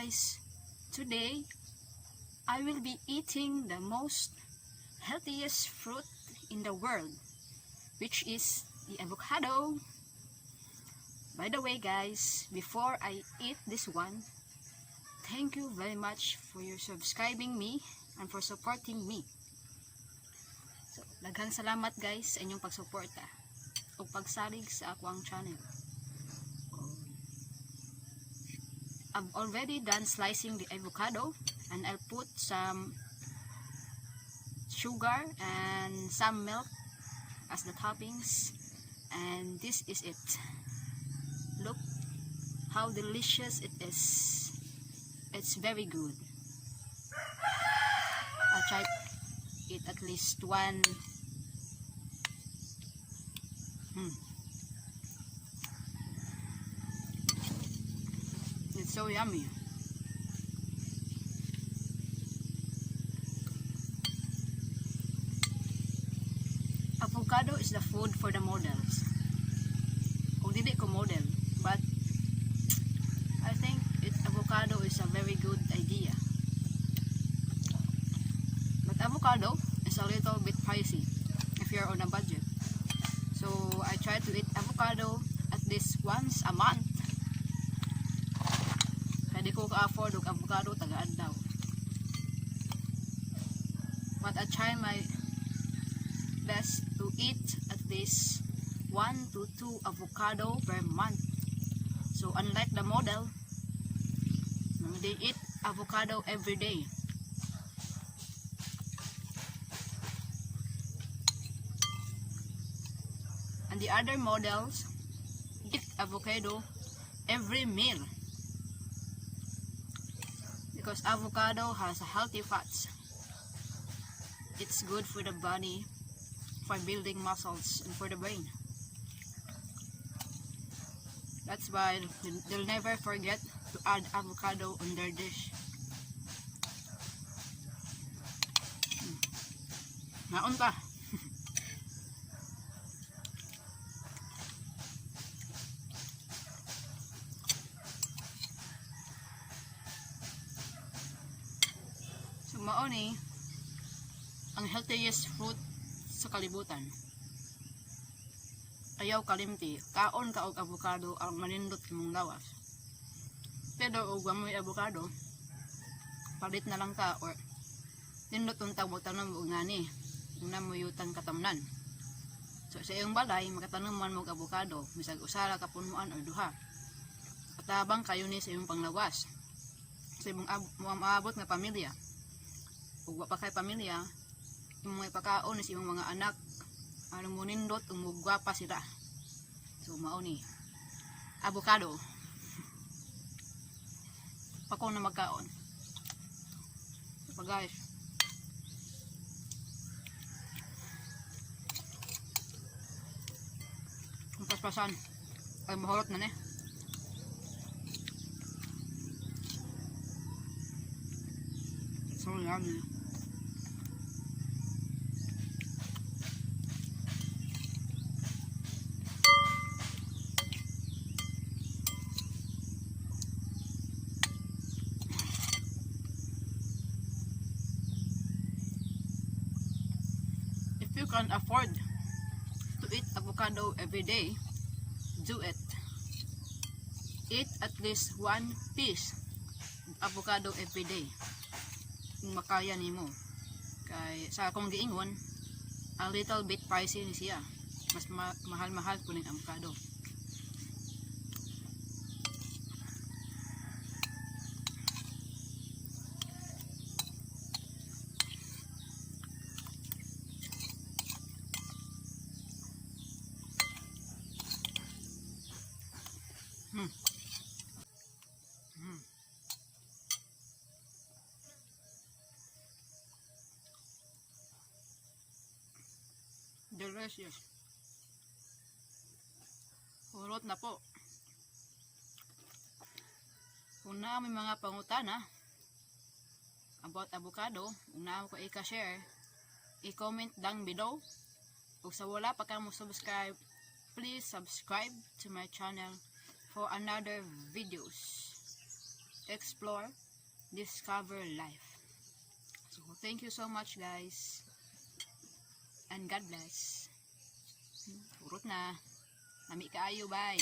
guys, today I will be eating the most healthiest fruit in the world, which is the avocado. By the way guys, before I eat this one, thank you very much for your subscribing me and for supporting me. So, daghang salamat guys sa inyong pagsuporta o pagsalig sa akwang channel. I've already done slicing the avocado, and I'll put some sugar and some milk as the toppings, and this is it. Look how delicious it is. It's very good. I'll try to eat at least one. It's so yummy. Avocado is the food for the models. Kung dili ko model, but I think avocado is a very good idea. But avocado is a little bit pricey if you're on a budget. So I try to eat avocado at least once a month. Hindi ko ka-afford og avocado taga-adlaw. But I try my best to eat at least 1 to 2 avocado per month. So unlike the model, they eat avocado every day. And the other models eat avocado every meal. Because avocado has healthy fats. It's good for the body, for building muscles, and for the brain. That's why they'll never forget to add avocado on their dish. Naon pa. Mao ni ang healthiest fruit sa kalibutan. Ayaw kalimti, kaon ka og avocado ang manindot imong lawas. Pero og amoy avocado, palit na lang ka or nindot untang mo tanom og ngani, una mo yutang katamnan. So sa iyong balay makatanuman mo og avocado, bisag usa ra ka punuan or duha. Katabang kayo ni sa iyong panglawas. Sa imong maabot nga pamilya. Ug wa pa kay pamilya, imong ipakaon sa imong mga anak, anong mo nindot ug gwapa sila. So mao ni avocado. Pako na magkaon. So guys, kung paspasan ay mahulot na ni. So yummy. If you can afford to eat avocado every day, do it. Eat at least 1 piece of avocado every day. Kung makaya nimo. Kay sa akong giingon, a little bit pricey ni siya. Mas mahal-mahal po ning avocado. Delicious. Hulot na po. Kung na may mga pangutana about avocado, kung na ko i-share, i-comment down below. Kung sa wala pa ka mo subscribe, please subscribe to my channel for another videos. explore, discover life. So, thank you so much guys. And God bless. Urot na. Nami kaayo, bye.